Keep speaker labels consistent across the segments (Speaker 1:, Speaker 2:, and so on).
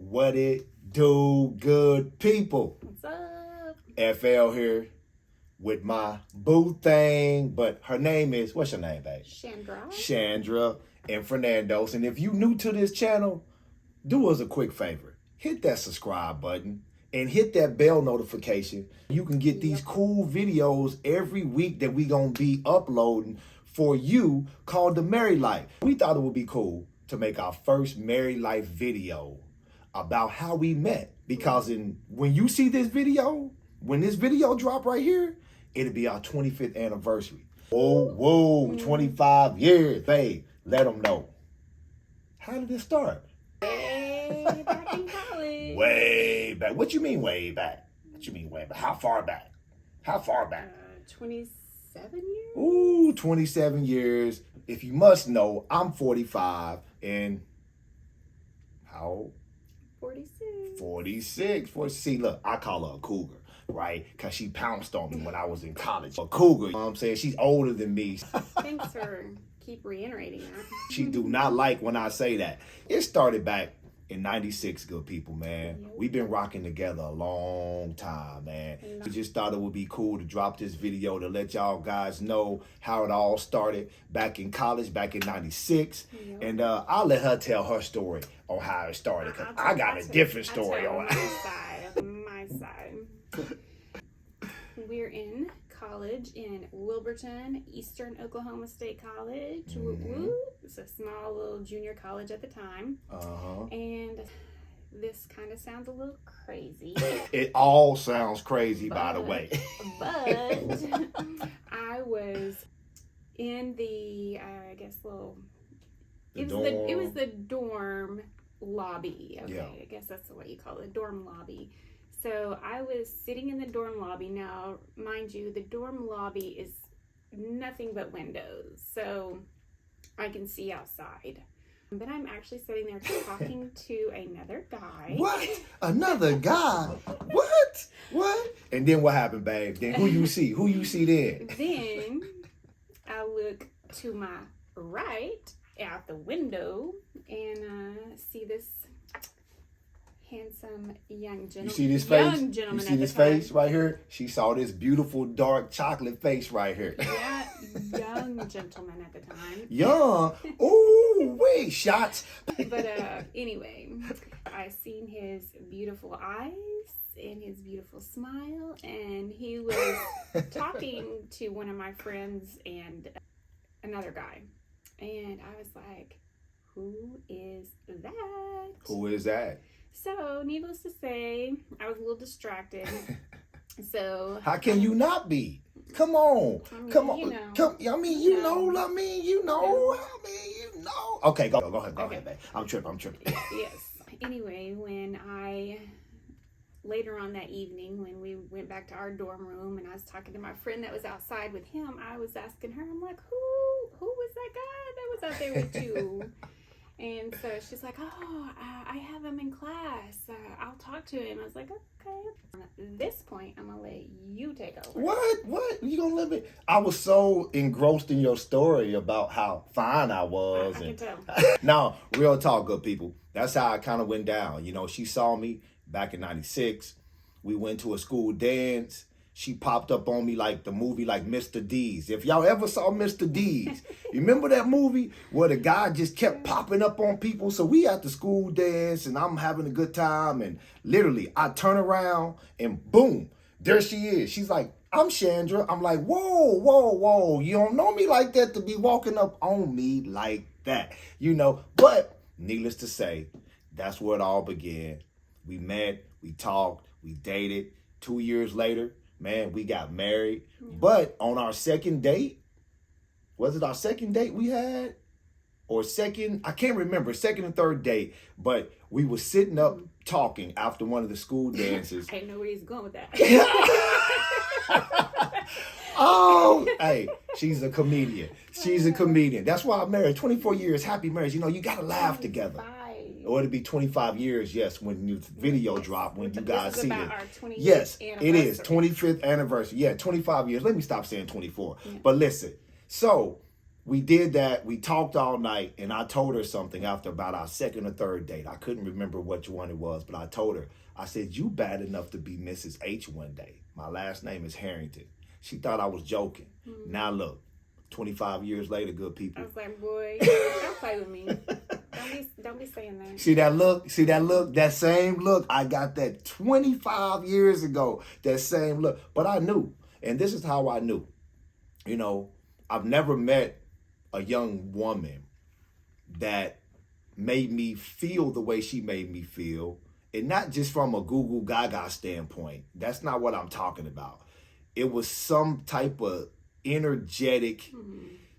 Speaker 1: What it do, good people?
Speaker 2: What's up?
Speaker 1: FL here with my boo thing, but her name is, what's your name, babe? Chandra and Fernandos. And if you new to this channel, do us a quick favor. Hit that subscribe button and hit that bell notification. You can get these cool videos every week that we gonna be uploading for you called The Married Life. We thought it would be cool to make our first Married Life video about how we met. Because when you see this video, when this video drop right here, it'll be our 25th anniversary. Whoa, 25 years. Babe, let them know. How did it start?
Speaker 2: Way back in college.
Speaker 1: Way back. What you mean way back? What you mean way back? How far back? How far back?
Speaker 2: 27 years?
Speaker 1: Ooh, 27 years. If you must know, I'm 45 and how old?
Speaker 2: 46.
Speaker 1: 46. See, look, I call her a cougar, right? Because she pounced on me when I was in college. A cougar, you know what I'm saying? She's older than me.
Speaker 2: Thanks for keep reiterating that.
Speaker 1: She do not like when I say that. It started back in 96, good people, man.
Speaker 2: Yep.
Speaker 1: We've been rocking together a long time, man. We just thought it would be cool to drop this video to let y'all guys know how it all started back in college, back in 96.
Speaker 2: Yep.
Speaker 1: And I'll let her tell her story on how it started, because I got a different story on it.
Speaker 2: My side. We're in college in Wilburton, Eastern Oklahoma State College. Whoop, whoop. It's a small little junior college at the time. And this kind of sounds a little crazy.
Speaker 1: It all sounds crazy, by the way.
Speaker 2: But I was in the, I guess, little... It was the dorm lobby. Okay, yeah. I guess that's what you call it, dorm lobby. So I was sitting in the dorm lobby. Now, mind you, the dorm lobby is nothing but windows, so I can see outside. But I'm actually sitting there talking to another guy.
Speaker 1: What? Another guy? What? And then what happened, babe? Then who you see? Who you see then?
Speaker 2: Then I look to my right out the window and see this handsome young gentleman.
Speaker 1: You see this face?
Speaker 2: You
Speaker 1: see this face right here? She saw this beautiful dark chocolate face right here.
Speaker 2: Yeah, young gentleman at the time.
Speaker 1: Young? Ooh, wait, shots.
Speaker 2: But anyway, I seen his beautiful eyes and his beautiful smile, and he was talking to one of my friends and another guy. And I was like, who is that?
Speaker 1: Who is that?
Speaker 2: So, needless to say, I was a little distracted. So
Speaker 1: how can you not be? Come on, come on,
Speaker 2: you know.
Speaker 1: you know. Okay, go ahead, babe. I'm tripping.
Speaker 2: Yes. Anyway, later on that evening, when we went back to our dorm room and I was talking to my friend that was outside with him, I was asking her, I'm like, who was that guy that was out there with you? And so she's like, oh, I have him in class. I'll talk to him. I was like, okay. At this point, I'm going to let you take over.
Speaker 1: What? You going to let me? I was so engrossed in your story about how fine I was.
Speaker 2: I can tell.
Speaker 1: Now, real talk, good people. That's how it kind of went down. You know, she saw me back in 96. We went to a school dance. She popped up on me like the movie, like Mr. Deeds. If y'all ever saw Mr. Deeds, you remember that movie where the guy just kept popping up on people? So we at the school dance and I'm having a good time. And literally, I turn around and boom, there she is. She's like, I'm Chandra. I'm like, whoa. You don't know me like that to be walking up on me like that, you know. But needless to say, that's where it all began. We met, we talked, we dated. 2 years later, man, we got married. But on our second date, was it our second date we had? Or second, I can't remember, second and third date. But we were sitting up talking after one of the school dances.
Speaker 2: I didn't know where he's going with that.
Speaker 1: Oh, hey, she's a comedian. That's why I'm married. 24 years, happy marriage. You know, you got to laugh together. Or it'll be 25 years, yes, when the video drop, when you guys see it. Yes, it is. 25th anniversary. Yeah, 25 years. Let me stop saying 24. Yeah. But listen, so we did that. We talked all night, and I told her something after about our second or third date. I couldn't remember which one it was, but I told her, I said, you bad enough to be Mrs. H one day. My last name is Harrington. She thought I was joking. Mm-hmm. Now look, 25 years later, good people.
Speaker 2: I was like, boy, don't play with me. Don't be saying that.
Speaker 1: See that look, that same look. I got that 25 years ago, that same look. But I knew, and this is how I knew. You know, I've never met a young woman that made me feel the way she made me feel. And not just from a Google Gaga standpoint. That's not what I'm talking about. It was some type of energetic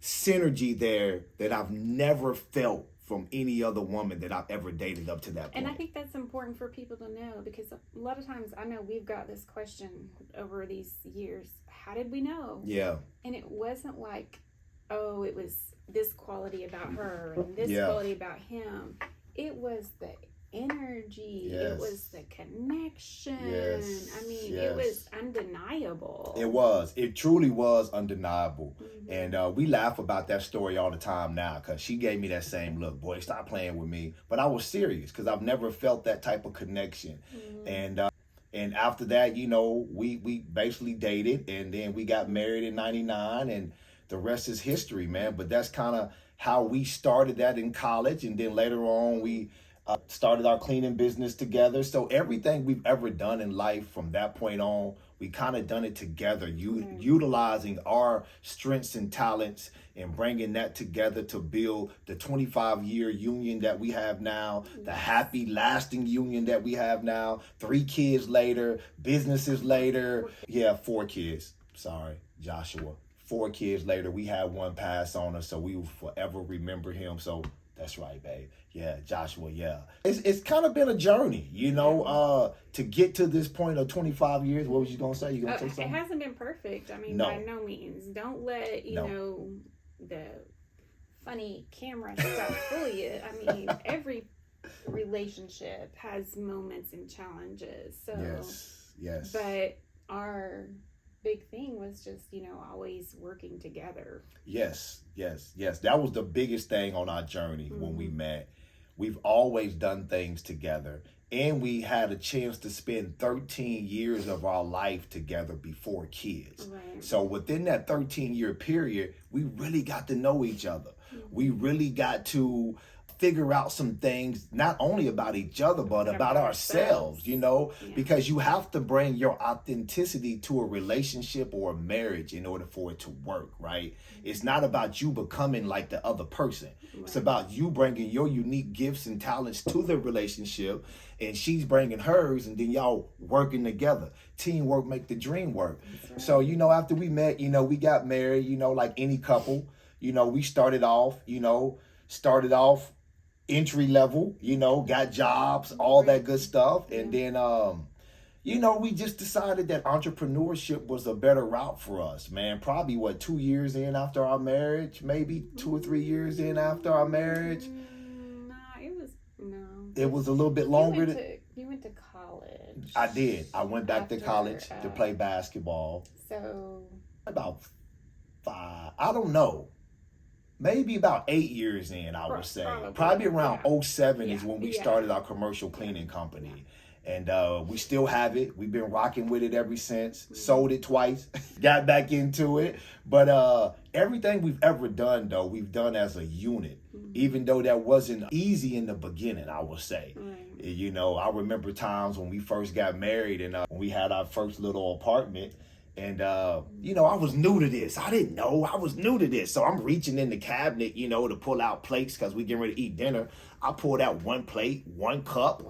Speaker 1: synergy there that I've never felt from any other woman that I've ever dated up to that point.
Speaker 2: And I think that's important for people to know, because a lot of times I know we've got this question over these years. How did we know?
Speaker 1: Yeah.
Speaker 2: And it wasn't like, oh, it was this quality about her and this quality about him. It was the energy. Yes. It was the connection.
Speaker 1: Yes.
Speaker 2: I mean, it was undeniable.
Speaker 1: It truly was undeniable. Mm-hmm. And we laugh about that story all the time now, because she gave me that same look. Boy, stop playing with me. But I was serious, because I've never felt that type of connection. Mm-hmm. And after that, you know, we basically dated, and then we got married in 99, and the rest is history, man. But that's kind of how we started that in college, and then later on we started our cleaning business together. So everything we've ever done in life from that point on, we kind of done it together, utilizing our strengths and talents and bringing that together to build the 25-year union that we have now, the happy, lasting union that we have now. 3 kids later, businesses later. 4 kids. Sorry, Joshua. 4 kids later, we had one pass on us, so we will forever remember him. So that's right, babe. Yeah, Joshua, yeah. It's kind of been a journey, you know, to get to this point of 25 years. What was you going to say? You going to say something?
Speaker 2: It hasn't been perfect. I mean, by no means. Don't let, you know, the funny camera stuff fool you. I mean, every relationship has moments and challenges. So,
Speaker 1: yes.
Speaker 2: But our big thing was just, you know, always working together.
Speaker 1: Yes. That was the biggest thing on our journey when we met. We've always done things together, and we had a chance to spend 13 years of our life together before kids.
Speaker 2: Right.
Speaker 1: So within that 13-year period, we really got to know each other. We really got to figure out some things, not only about each other, but about ourselves, you know, because you have to bring your authenticity to a relationship or a marriage in order for it to work, right? It's not about you becoming like the other person. Right. It's about you bringing your unique gifts and talents to the relationship, and she's bringing hers, and then y'all working together. Teamwork make the dream work. Right. So, you know, after we met, you know, we got married, you know, like any couple, you know, we started off entry level, you know, got jobs, all that good stuff. And then, you know, we just decided that entrepreneurship was a better route for us, man. Probably, 2 years in after our marriage, maybe 2 or 3 years in after our marriage. It was a little bit longer.
Speaker 2: You went to college.
Speaker 1: I did. I went back to college to play basketball.
Speaker 2: So
Speaker 1: about 5, I don't know. Maybe about 8 years in, I would say. Probably around 07 is when we started our commercial cleaning company. And we still have it. We've been rocking with it ever since. Sold it twice. Got back into it. But everything we've ever done, though, we've done as a unit. Even though that wasn't easy in the beginning, I would say. You know, I remember times when we first got married and when we had our first little apartment. And, you know, I was new to this. I didn't know. I was new to this. So I'm reaching in the cabinet, you know, to pull out plates because we getting ready to eat dinner. I pulled out 1 plate, 1 cup,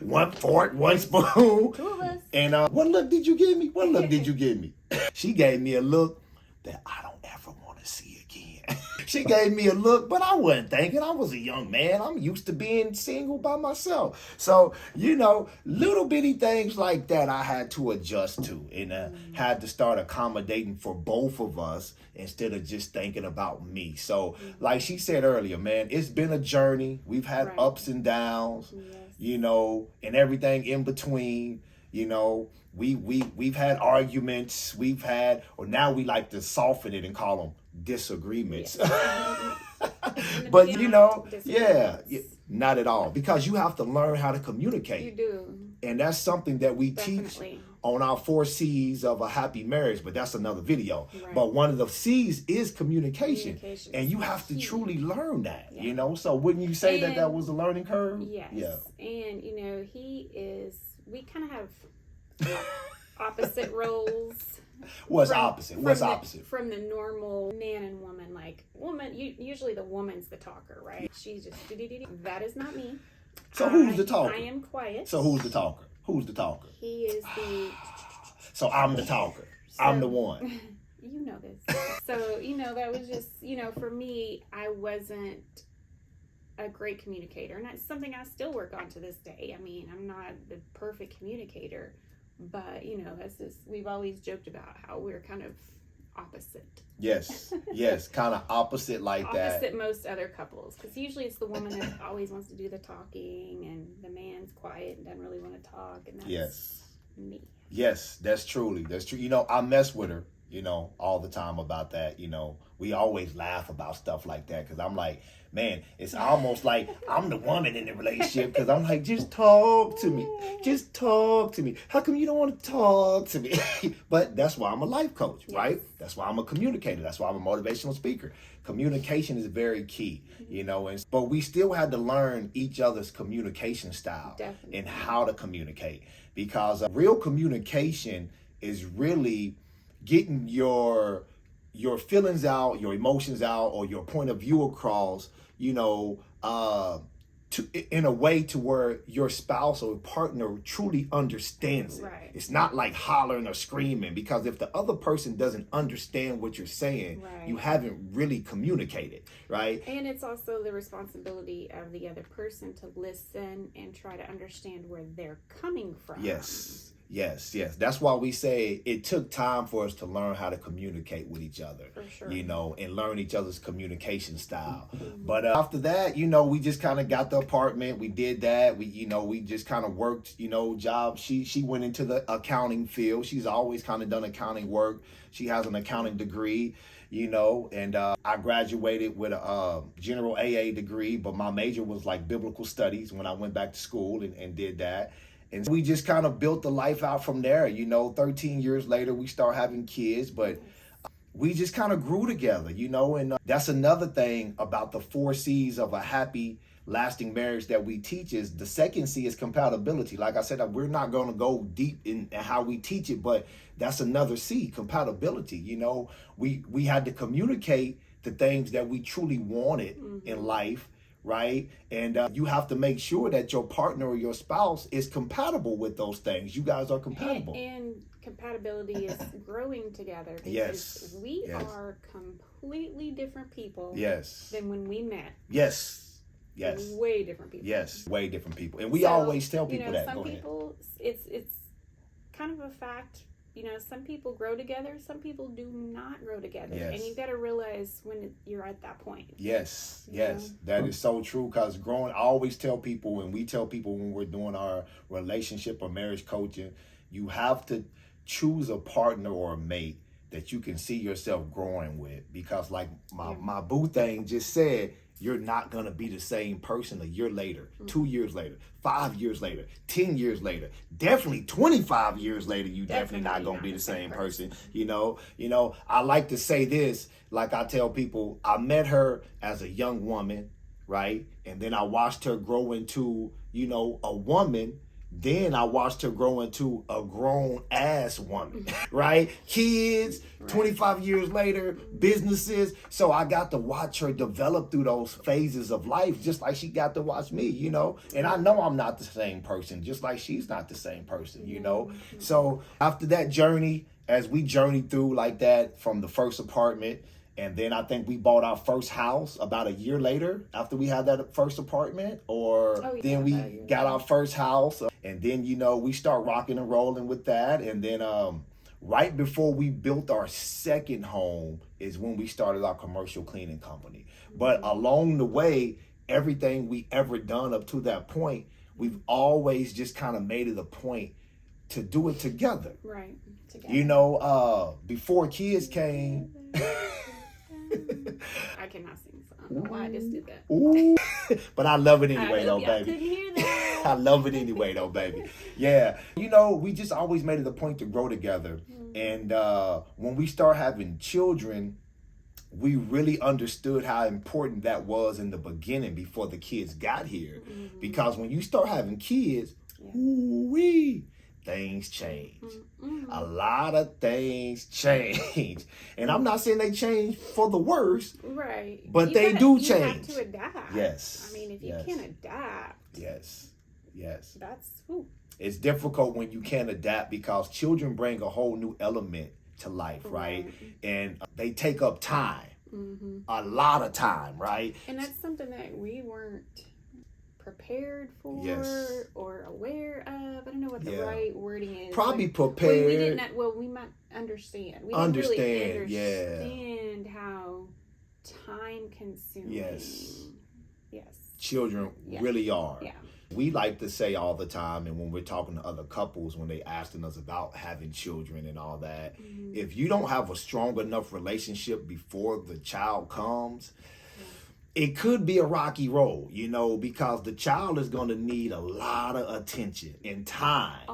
Speaker 1: 1 fork, 1 spoon.
Speaker 2: 2 of us.
Speaker 1: And what look did you give me? What look did you give me? She gave me a look that I don't ever want to see again. She gave me a look, but I wasn't thinking. I was a young man. I'm used to being single by myself. So, you know, little bitty things like that I had to adjust to and had to start accommodating for both of us instead of just thinking about me. So, like she said earlier, man, it's been a journey. We've had ups and downs, you know, and everything in between. You know, we've had arguments, or now we like to soften it and call them disagreements.
Speaker 2: Yes.
Speaker 1: But not at all, because you have to learn how to communicate.
Speaker 2: You do.
Speaker 1: And that's something that we
Speaker 2: Definitely.
Speaker 1: teach on our 4 C's of a happy marriage, but that's another video.
Speaker 2: Right.
Speaker 1: But one of the C's is communication. And you have to truly learn that, So wouldn't you say that was a learning curve?
Speaker 2: Yes.
Speaker 1: Yeah.
Speaker 2: And, we kind of have opposite roles.
Speaker 1: What's opposite?
Speaker 2: From the normal man and woman. Like, usually the woman's the talker, right? She's just, that is not me.
Speaker 1: So who's the talker?
Speaker 2: I am quiet.
Speaker 1: So who's the talker? Who's the talker?
Speaker 2: He is the...
Speaker 1: So I'm the talker. I'm the one.
Speaker 2: You know this. So, that was just, for me, I wasn't a great communicator. And that's something I still work on to this day. I mean, I'm not the perfect communicator. But, that's just, we've always joked about how we're kind of opposite.
Speaker 1: Yes, kind of opposite like that.
Speaker 2: Opposite most other couples. Because usually it's the woman that always wants to do the talking, and the man's quiet and doesn't really want to talk. And that's me.
Speaker 1: Yes, that's true. I mess with her, all the time about that. We always laugh about stuff like that, because I'm like, man, it's almost like I'm the woman in the relationship, because I'm like, just talk to me. Just talk to me. How come you don't want to talk to me? But that's why I'm a life coach, right? That's why I'm a communicator. That's why I'm a motivational speaker. Communication is very key, but we still had to learn each other's communication style.
Speaker 2: Definitely.
Speaker 1: And how to communicate, because real communication is really getting your feelings out, your emotions out, or your point of view across, in a way to where your spouse or partner truly understands it.
Speaker 2: Right.
Speaker 1: It's not like hollering or screaming, because if the other person doesn't understand what you're saying, you haven't really communicated, right?
Speaker 2: And it's also the responsibility of the other person to listen and try to understand where they're coming from.
Speaker 1: Yes. That's why we say it took time for us to learn how to communicate with each other,
Speaker 2: for sure.
Speaker 1: And learn each other's communication style. Mm-hmm. But after that, we just kind of got the apartment. We did that. We just kind of worked, jobs. She went into the accounting field. She's always kind of done accounting work. She has an accounting degree, and I graduated with a general AA degree, but my major was like biblical studies when I went back to school and did that. And we just kind of built the life out from there. 13 years later, we start having kids, but we just kind of grew together, and that's another thing about the 4 C's of a happy, lasting marriage that we teach. Is the second C is compatibility. Like I said, we're not going to go deep in how we teach it, but that's another C, compatibility. We had to communicate the things that we truly wanted in life. Right? And you have to make sure that your partner or your spouse is compatible with those things. You guys are compatible.
Speaker 2: And compatibility is growing together, because we are completely different people than when we met.
Speaker 1: Yes.
Speaker 2: Way different people.
Speaker 1: Yes, way different people. And we always tell people that.
Speaker 2: Some people, it's kind of a fact. Some people grow together, some people do not grow together.
Speaker 1: Yes.
Speaker 2: And you got to realize when you're at that point.
Speaker 1: Yes. That is so true, because I always tell people, and we tell people when we're doing our relationship or marriage coaching, you have to choose a partner or a mate that you can see yourself growing with, because like my boo thing just said, you're not going to be the same person a year later, 2 years later, 5 years later, 10 years later, definitely 25 years later, you definitely not going to be the same person. I like to say this, like I tell people, I met her as a young woman, right? And then I watched her grow into, a woman. Then I watched her grow into a grown ass woman, right? Kids, 25 years later, businesses. So I got to watch her develop through those phases of life, just like she got to watch me, And I know I'm not the same person, just like she's not the same person, So after that journey, as we journeyed through like that from the first apartment, and then I think we bought our first house about a year later after we had that first apartment, then we got our first house. And then, we start rocking and rolling with that. And then right before we built our second home is when we started our commercial cleaning company. But along the way, everything we ever done up to that point, we've always just kind of made it a point to do it together.
Speaker 2: Right. Together.
Speaker 1: You know, before kids came.
Speaker 2: I cannot sing, so I don't know why I just did that.
Speaker 1: Ooh. But I love it anyway, though, baby.
Speaker 2: I couldn't hear that.
Speaker 1: I love it anyway, though, baby. Yeah. You know, we just always made it a point to grow together. And when we start having children, we really understood how important that was in the beginning before the kids got here. Because when you start having kids, ooh-wee, things change. A lot of things change. And I'm not saying they change for the worse.
Speaker 2: Right.
Speaker 1: But they do change.
Speaker 2: You have to adapt.
Speaker 1: Yes.
Speaker 2: I mean, if you can't adapt.
Speaker 1: Yes.
Speaker 2: That's,
Speaker 1: It's difficult when you can't adapt because children bring a whole new element to life, right? And they take up time. A lot of time, right?
Speaker 2: And that's something that we weren't prepared for or aware of. I don't know what the right wording is.
Speaker 1: Probably prepared.
Speaker 2: We didn't. Well, we might understand. We didn't really understand how time consuming. Yes.
Speaker 1: Children really are.
Speaker 2: Yeah.
Speaker 1: We like to say all the time, and when we're talking to other couples, when they asking us about having children and all that, if you don't have a strong enough relationship before the child comes, it could be a rocky road, you know, because the child is going to need a lot of attention and time.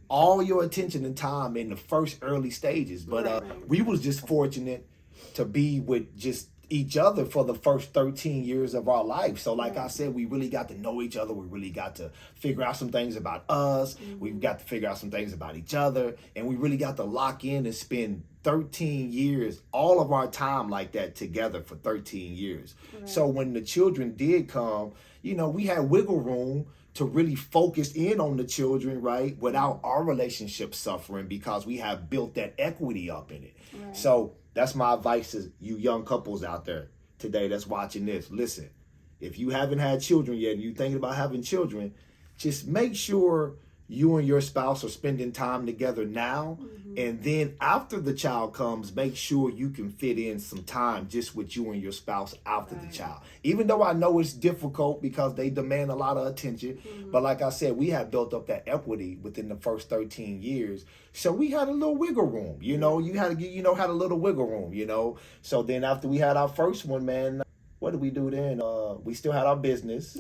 Speaker 1: All your attention and time in the first early stages. But we was just fortunate to be with just each other for the first 13 years of our life. So like I said, we really got to know each other. We really got to figure out some things about us. We've got to figure out some things about each other. And we really got to lock in and spend 13 years, all of our time like that together for 13 years. So when the children did come, you know, we had wiggle room to really focus in on the children, right? Without our relationship suffering because we have built that equity up in it. So that's my advice to you young couples out there today that's watching this. Listen, if you haven't had children yet and you're thinking about having children, just make sure you and your spouse are spending time together now. And then after the child comes, make sure you can fit in some time just with you and your spouse after the child. Even though I know it's difficult because they demand a lot of attention. But like I said, we have built up that equity within the first 13 years. So we had a little wiggle room, you know, had a little wiggle room, you know. So then after we had our first one, man, what did we do then? We still had our business.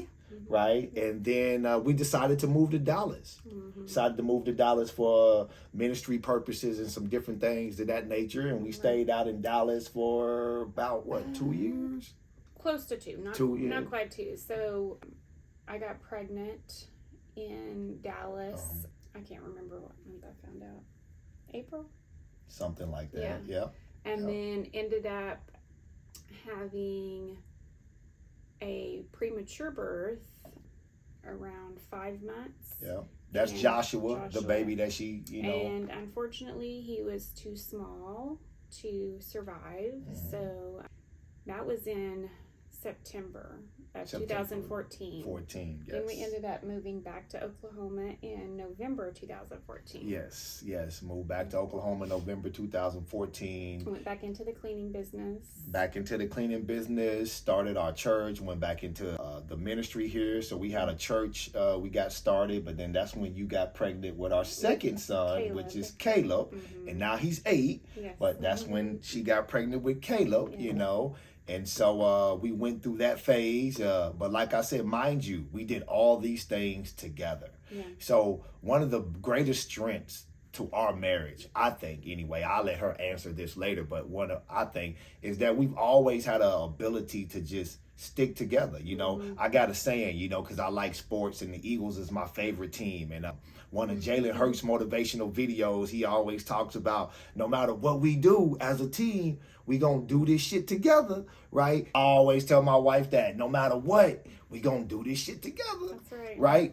Speaker 1: Right. And then we decided to move to Dallas. Decided to move to Dallas for ministry purposes and some different things of that nature. And we stayed out in Dallas for about, 2 years?
Speaker 2: Close to 2. Not 2 years. Not quite 2. So I got pregnant in Dallas. I can't remember what month I found out. April?
Speaker 1: Something like that. Yeah.
Speaker 2: And then ended up having a premature birth around 5 months. Yeah.
Speaker 1: That's Joshua, the baby that she, you know.
Speaker 2: And unfortunately, he was too small to survive. So that was in September of 2014. Then we ended up moving back to Oklahoma in November 2014.
Speaker 1: Yes. Moved back to Oklahoma November 2014.
Speaker 2: Went back into the cleaning business.
Speaker 1: Started our church. Went back into the ministry here. So we had a church. We got started, but then that's when you got pregnant with our second son, which is Caleb. And now he's 8. But that's when she got pregnant with Caleb, you know. And so we went through that phase. But like I said, mind you, we did all these things together. So one of the greatest strengths to our marriage, I think, anyway, I'll let her answer this later, but I think is that we've always had an ability to just stick together. You know, I got a saying, you know, because I like sports and the Eagles is my favorite team. And one of Jalen Hurts' motivational videos, he always talks about no matter what we do as a team, we gonna do this shit together, right? I always tell my wife that no matter what, we gonna do this shit together.
Speaker 2: That's right.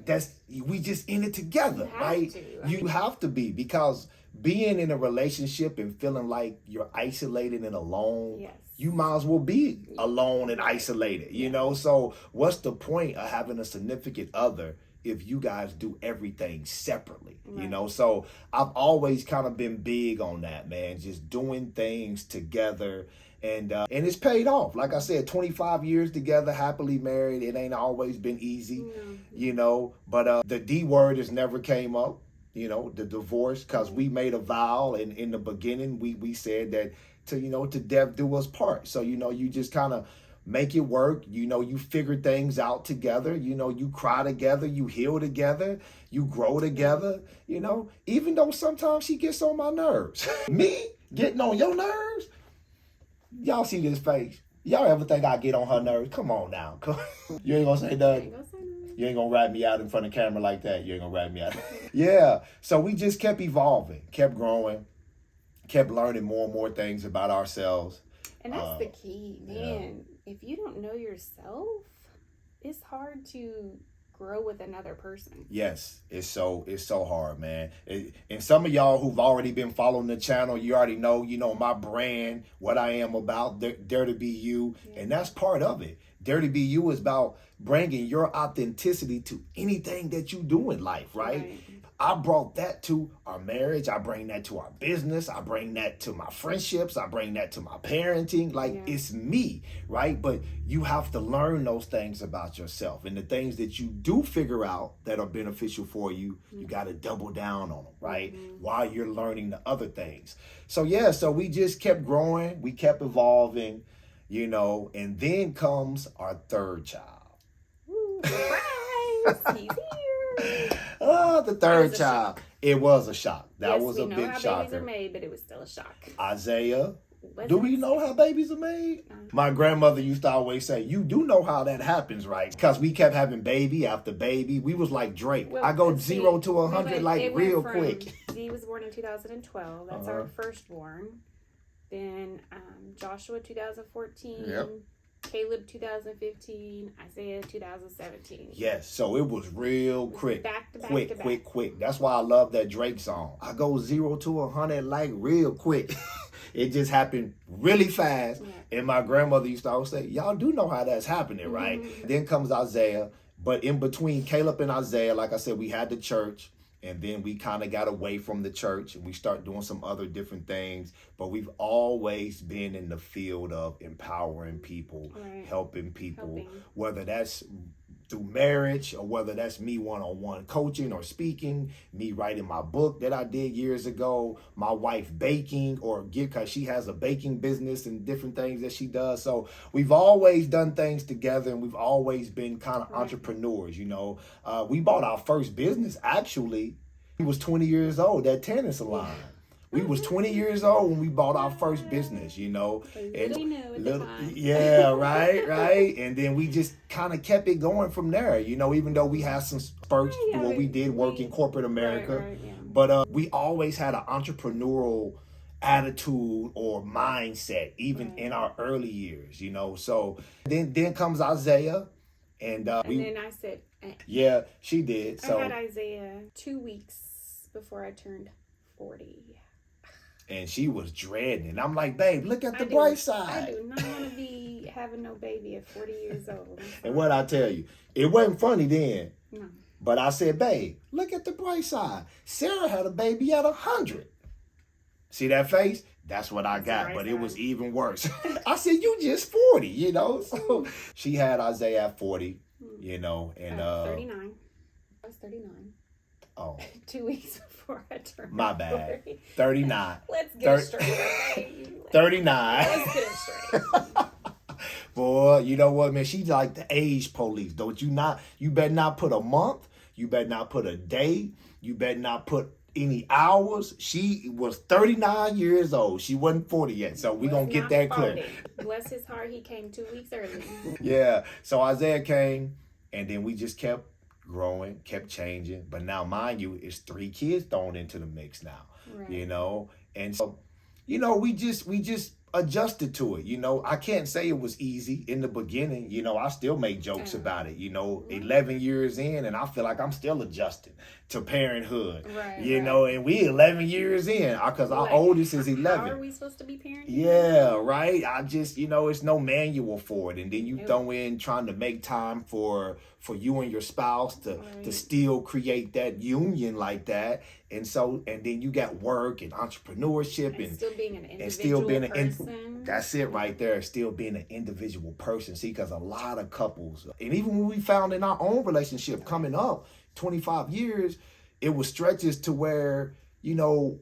Speaker 1: We just in it together, right? You have to be, because being in a relationship and feeling like you're isolated and alone, you might as well be alone and isolated, you know? So what's the point of having a significant other if you guys do everything separately, you know? So I've always kind of been big on that, man, just doing things together. And it's paid off. Like I said, 25 years together, happily married. It ain't always been easy, you know, but the D word has never came up. you know, the divorce, because we made a vow, and in the beginning we said that to death do us part. So, you know, you just kind of make it work. You know, you figure things out together. You know, you cry together, you heal together, you grow together, you know, even though sometimes she gets on my nerves. Me getting on your nerves? Y'all see this face? Y'all ever think I get on her nerves? Come on now. You ain't gonna say nothing. You ain't gonna rat me out in front of camera like that. You ain't gonna rat me out. Yeah. So we just kept evolving, kept growing, kept learning more and more things about ourselves.
Speaker 2: And that's the key, man. Yeah. If you don't know yourself, it's hard to grow with another person. Yes,
Speaker 1: it's so hard, man. And some of y'all who've already been following the channel, you already know, you know, my brand, what I am about, Dare to Be You, and that's part of it. Dare to Be You is about bringing your authenticity to anything that you do in life, right? I brought that to our marriage. I bring that to our business. I bring that to my friendships. I bring that to my parenting. Like, it's me, right? But you have to learn those things about yourself. And the things that you do figure out that are beneficial for you, you got to double down on them, right? While you're learning the other things. So, yeah, so we just kept growing. We kept evolving, you know, and then comes our third child.
Speaker 2: Ooh, surprise! He's here.
Speaker 1: The third child. It was a shock. That was a big shocker. We know how
Speaker 2: babies are made, but it was still a shock.
Speaker 1: Isaiah. Do we know how babies are made? My grandmother used to always say, you do know how that happens, right? Because we kept having baby after baby. We was like Drake. Well, I go 0 to 100 like real quick.
Speaker 2: He was born in 2012. That's our firstborn. Then Joshua 2014. Yep. Caleb 2015, Isaiah 2017.
Speaker 1: Yes, so it was real quick.
Speaker 2: Back to back.
Speaker 1: Quick. That's why I love that Drake song. I go 0 to 100 like real quick. It just happened really fast. Yeah. And my grandmother used to always say, y'all do know how that's happening, right? Then comes Isaiah. But in between Caleb and Isaiah, like I said, we had the church. And then we kind of got away from the church and we start doing some other different things. But we've always been in the field of empowering people, helping people, whether that's through marriage or whether that's me one-on-one coaching or speaking, me writing my book that I did years ago, my wife baking because she has a baking business and different things that she does. So we've always done things together and we've always been kind of entrepreneurs, you know. We bought our first business, actually. We was 20 years old, that tanning salon. We was 20 years old when we bought our first business, you know. Yeah, right. And then we just kind of kept it going from there, you know, even though we had some spurts when we did work in corporate America. But we always had an entrepreneurial attitude or mindset, even in our early years, you know. So then comes Isaiah. And
Speaker 2: then I said...
Speaker 1: Yeah, she did. So
Speaker 2: I had Isaiah 2 weeks before I turned 40.
Speaker 1: And she was dreading. And I'm like, babe, look at the bright side.
Speaker 2: I do not want to be having no baby at 40 years old.
Speaker 1: And what I tell you, it wasn't funny then.
Speaker 2: No.
Speaker 1: But I said, babe, look at the bright side. Sarah had a baby at 100. See that face? That's what I got, but it was even worse. I said, you just 40, you know? So she had Isaiah at 40, you know, and
Speaker 2: 39. I was 39.
Speaker 1: Oh.
Speaker 2: 2 weeks before I turned
Speaker 1: my bad. 39.
Speaker 2: Let's get it straight, okay?
Speaker 1: 39.
Speaker 2: Let's get it straight.
Speaker 1: Boy, you know what, man? She's like the age police. You better not put a month. You better not put a day. You better not put any hours. She was 39 years old. She wasn't 40 yet. So we're going to get that clear.
Speaker 2: Bless his heart, he came 2 weeks early.
Speaker 1: Yeah. So Isaiah came, and then we just kept growing, kept changing. But now, mind you, it's 3 kids thrown into the mix now, you know? And so, you know, we just adjusted to it. You know, I can't say it was easy in the beginning. You know, I still make jokes about it, you know, 11 years in, and I feel like I'm still adjusting to parenthood, you know, and we 11 years in because our oldest is 11.
Speaker 2: How are we supposed to be parenting?
Speaker 1: Yeah, right. I just, you know, it's no manual for it. And then you throw in trying to make time for you and your spouse to still create that union like that. And so, and then you got work and entrepreneurship and
Speaker 2: still being an individual person.
Speaker 1: That's it right there. Still being an individual person. See, because a lot of couples, and even when we found in our own relationship coming up 25 years, it was stretches to where, you know,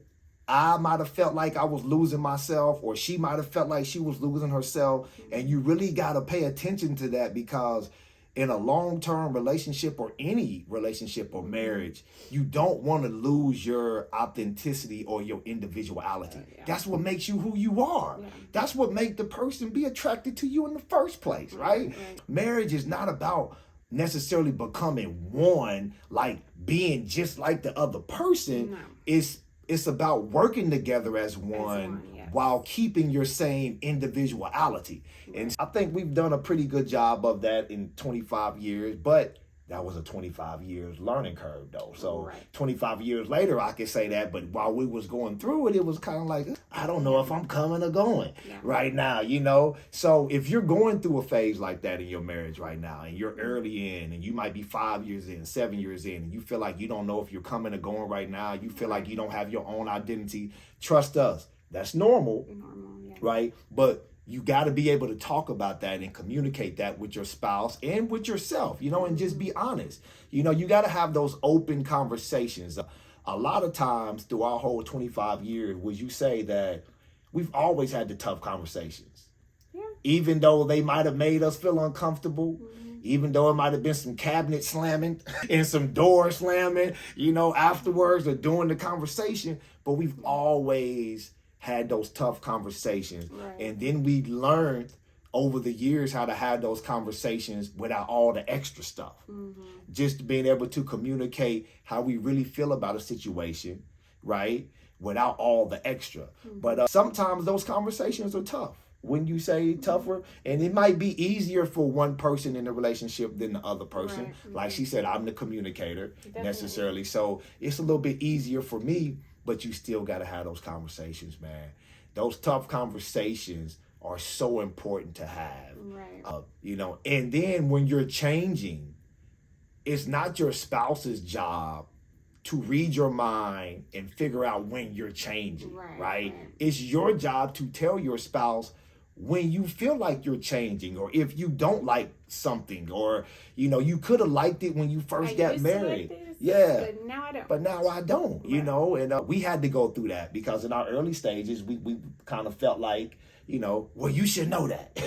Speaker 1: I might have felt like I was losing myself, or she might have felt like she was losing herself. And you really got to pay attention to that, because in a long-term relationship, or any relationship or marriage, you don't want to lose your authenticity or your individuality. That's what makes you who you are. That's what makes the person be attracted to you in the first place, right? Marriage is not about necessarily becoming one, like being just like the other person. It's about working together as one, while keeping your same individuality. And I think we've done a pretty good job of that in 25 years, but that was a 25 years learning curve though. So 25 years later, I could say that, but while we was going through it, it was kind of like, I don't know if I'm coming or going right now, you know? So if you're going through a phase like that in your marriage right now, and you're early in, and you might be 5 years in, 7 years in, and you feel like you don't know if you're coming or going right now, you feel like you don't have your own identity, trust us, that's normal, right? But you got to be able to talk about that and communicate that with your spouse and with yourself, you know, and just be honest. You know, you got to have those open conversations. A lot of times through our whole 25 years, would you say that we've always had the tough conversations? Even though they might have made us feel uncomfortable, even though it might have been some cabinet slamming and some door slamming, you know, afterwards or during the conversation, but we've always had those tough conversations. And then we learned over the years how to have those conversations without all the extra stuff. Just being able to communicate how we really feel about a situation, right? Without all the extra. But sometimes those conversations are tough. When you say tougher, and it might be easier for one person in the relationship than the other person. Like she said, I'm the communicator necessarily. So it's a little bit easier for me. But you still got to have those conversations, man. Those tough conversations are so important to have, you know. And then when you're changing, it's not your spouse's job to read your mind and figure out when you're changing, right? It's your job to tell your spouse when you feel like you're changing, or if you don't like something, or, you know, you could have liked it when you first got married. But now I don't, you know, and we had to go through that, because in our early stages, we kind of felt like, you know, well, you should know that.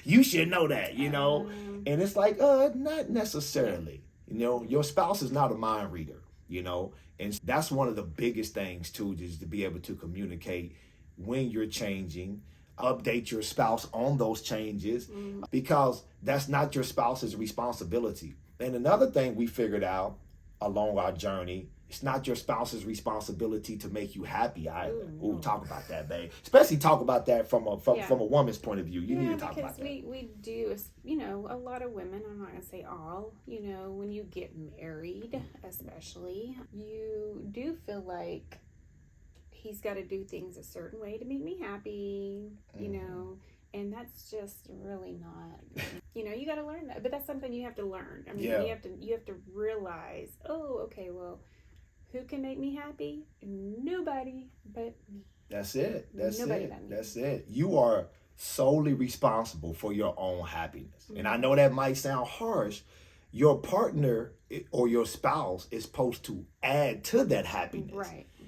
Speaker 1: You should know that, you know, and it's like, not necessarily, you know, your spouse is not a mind reader, you know, and that's one of the biggest things too, is to be able to communicate when you're changing, update your spouse on those changes, because that's not your spouse's responsibility. And another thing we figured out along our journey, it's not your spouse's responsibility to make you happy either. Talk about that, babe. Especially talk about that from a woman's point of view. You need to talk about that.
Speaker 2: We do, you know, a lot of women, I'm not going to say all, you know, when you get married, especially, you do feel like he's got to do things a certain way to make me happy, you know, and that's just really not, you know, you got to learn that, but that's something you have to learn. I mean, you have to realize, oh, okay, well, who can make me happy? Nobody but me.
Speaker 1: That's it. That's it. You are solely responsible for your own happiness. And I know that might sound harsh. Your partner or your spouse is supposed to add to that happiness.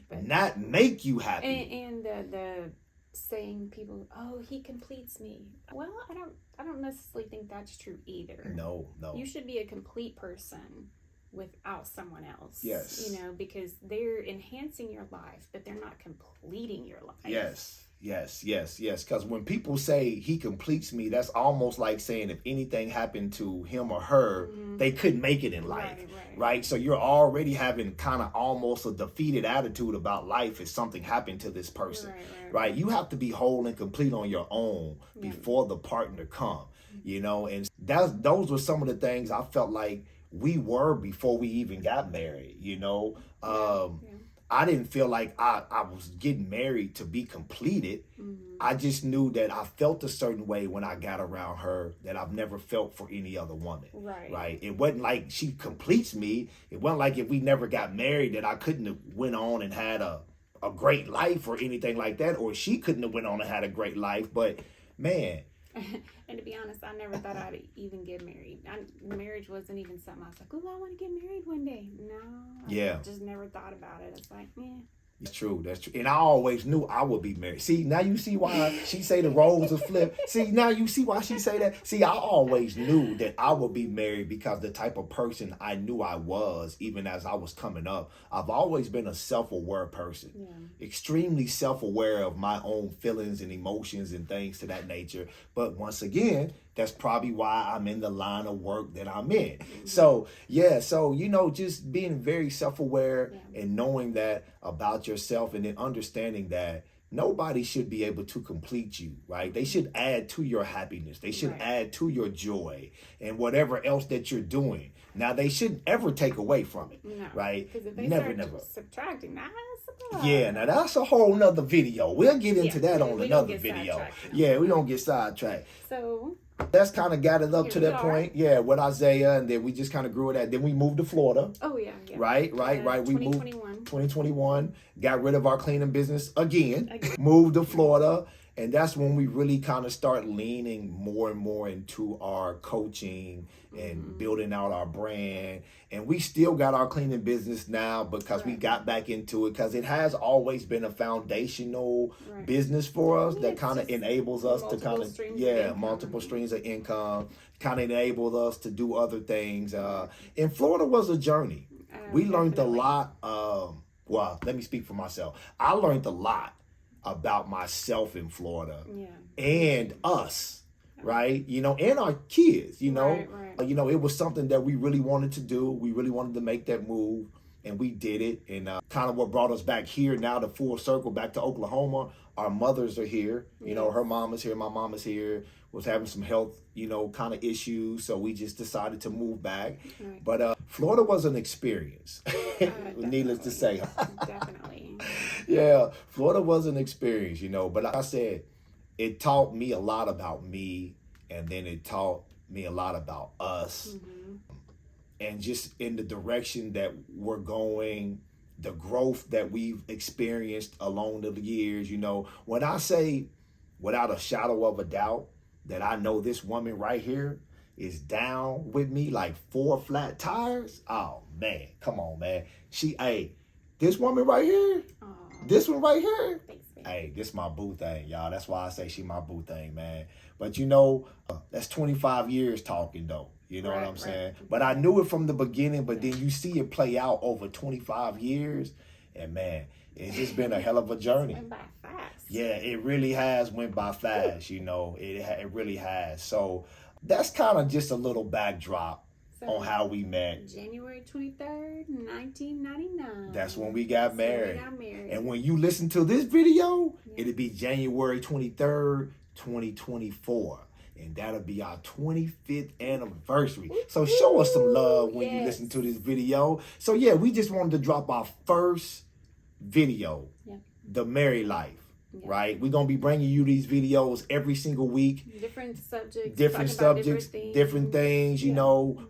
Speaker 1: But not make you happy.
Speaker 2: And the saying, people, oh, he completes me. Well, I don't necessarily think that's true either.
Speaker 1: No.
Speaker 2: You should be a complete person without someone else.
Speaker 1: Yes.
Speaker 2: You know, because they're enhancing your life, but they're not completing your life.
Speaker 1: Yes. Because when people say he completes me, that's almost like saying if anything happened to him or her, they couldn't make it in life. Right? So you're already having kind of almost a defeated attitude about life if something happened to this person. Right? You have to be whole and complete on your own before the partner come. You know, and those were some of the things I felt like we were before we even got married, you know. I didn't feel like I was getting married to be completed. I just knew that I felt a certain way when I got around her that I've never felt for any other woman. Right? It wasn't like she completes me. It wasn't like if we never got married that I couldn't have went on and had a great life or anything like that, or she couldn't have went on and had a great life. But man,
Speaker 2: And to be honest, I never thought I'd even get married. Marriage wasn't even something I was like, oh, I want to get married one day. No, I just never thought about it. It's like,
Speaker 1: It's true. That's true. And I always knew I would be married. See, now you see why she say the roles are flipped. See, now you see why she say that. See, I always knew that I would be married because the type of person I knew I was, even as I was coming up. I've always been a self-aware person. Extremely self-aware of my own feelings and emotions and things to that nature. But once again, that's probably why I'm in the line of work that I'm in. So, just being very self-aware and knowing that about yourself, and then understanding that nobody should be able to complete you, right? They should add to your happiness. They should add to your joy and whatever else that you're doing. Now, they shouldn't ever take away from it, right?
Speaker 2: Because if they start subtracting, that's
Speaker 1: now that's a whole nother video. We'll get into that on another video. We don't get sidetracked.
Speaker 2: So
Speaker 1: that's kind of got it up to that point. With Isaiah, and then we just kind of grew it out. Then we moved to Florida.
Speaker 2: Oh, yeah.
Speaker 1: Right. We moved 2021, got rid of our cleaning business again. Moved to Florida. And that's when we really kind of start leaning more and more into our coaching and building out our brand. And we still got our cleaning business now because we got back into it, because it has always been a foundational business for us that kind of enables us to kind of, multiple streams of income, kind of enabled us to do other things. And Florida was a journey. We learned a lot. Well, let me speak for myself. I learned a lot about myself in Florida and us, right? And our kids, it was something that we really wanted to do. We really wanted to make that move, and we did it. And kind of what brought us back here now, to full circle back to Oklahoma. Our mothers are here, her mom is here, my mom is here, was having some health, kind of issues. So we just decided to move back. But Florida was an experience, needless to say.
Speaker 2: Definitely.
Speaker 1: Florida was an experience, but like I said, it taught me a lot about me, and then it taught me a lot about us, and just in the direction that we're going, the growth that we've experienced along the years. When I say without a shadow of a doubt that I know this woman right here is down with me like 4 flat tires. Oh man, come on, man. This woman right here, this one right here. Thanks, this my boo thing, y'all. That's why I say she my boo thing, man. But that's 25 years talking though. You know what I'm saying? But I knew it from the beginning, but then you see it play out over 25 years. And man, it's just been a hell of a journey.
Speaker 2: It went by fast.
Speaker 1: Yeah, it really has went by fast, it really has. So that's kind of just a little backdrop on how we met.
Speaker 2: January 23rd, 1999.
Speaker 1: That's when we got married. And when you listen to this video, it'll be January 23rd, 2024. And that'll be our 25th anniversary. So show us some love when you listen to this video. So we just wanted to drop our first video, The Married Life. Right? We're going to be bringing you these videos every single week.
Speaker 2: Different subjects,
Speaker 1: different things,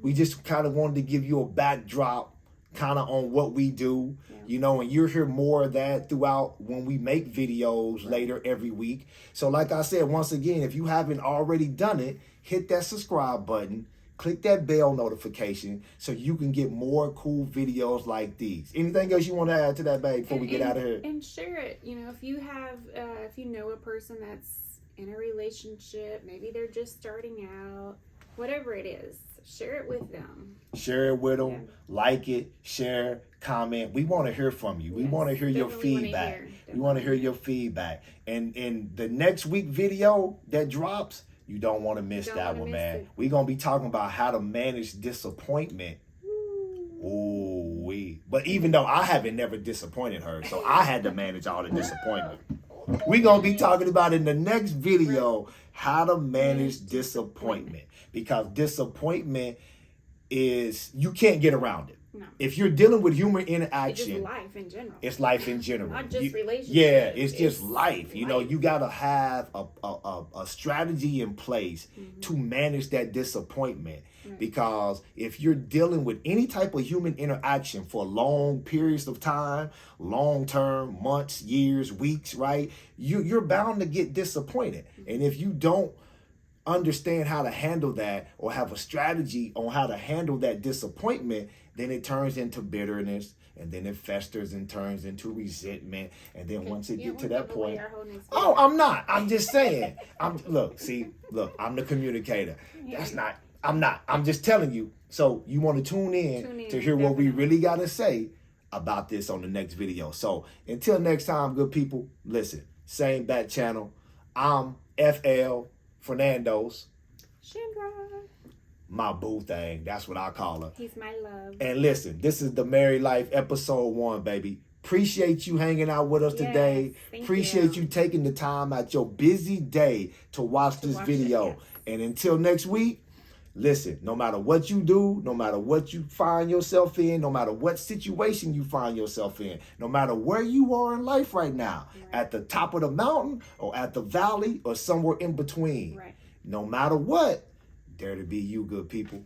Speaker 1: We just kind of wanted to give you a backdrop kind of on what we do, and you'll hear more of that throughout when we make videos later every week. So like I said, once again, if you haven't already done it, hit that subscribe button. Click that bell notification so you can get more cool videos like these. Anything else you want to add to that, babe, before we get out of here?
Speaker 2: And share it. If you have, if you know a person that's in a relationship, maybe they're just starting out, whatever it is, share it with them.
Speaker 1: Share it with them. Like it, share, comment. We want to hear from you. We want to hear your feedback. We want to hear your feedback. And in the next week video that drops, you don't want to miss that one, man. We're going to be talking about how to manage disappointment. But even though I haven't never disappointed her, so I had to manage all the disappointment. We're going to be talking about in the next video how to manage disappointment. Because disappointment is, you can't get around it. No. If you're dealing with human interaction,
Speaker 2: it's life in general.
Speaker 1: It's life in general.
Speaker 2: Not just relationships.
Speaker 1: Yeah, it's just life. You got to have a strategy in place to manage that disappointment. Right. Because if you're dealing with any type of human interaction for long periods of time, long term, months, years, weeks, right? You're bound to get disappointed. And if you don't understand how to handle that or have a strategy on how to handle that disappointment, then it turns into bitterness, and then it festers and turns into resentment. And then once it get to that point, oh, I'm not. I'm just saying. I'm look, I'm the communicator. Yeah. I'm just telling you. So you want to tune in to hear what we really got to say about this on the next video. So until next time, good people, listen, same back channel. I'm FL Fernandos.
Speaker 2: Chandra.
Speaker 1: My boo thing. That's what I call her.
Speaker 2: He's my love.
Speaker 1: And listen, this is the Married Life episode 1, baby. Appreciate you hanging out with us today. Appreciate you taking the time out your busy day to watch this video. And until next week, listen, no matter what you do, no matter what you find yourself in, no matter what situation you find yourself in, no matter where you are in life right now, at the top of the mountain or at the valley or somewhere in between, no matter what, dare to be you, good people.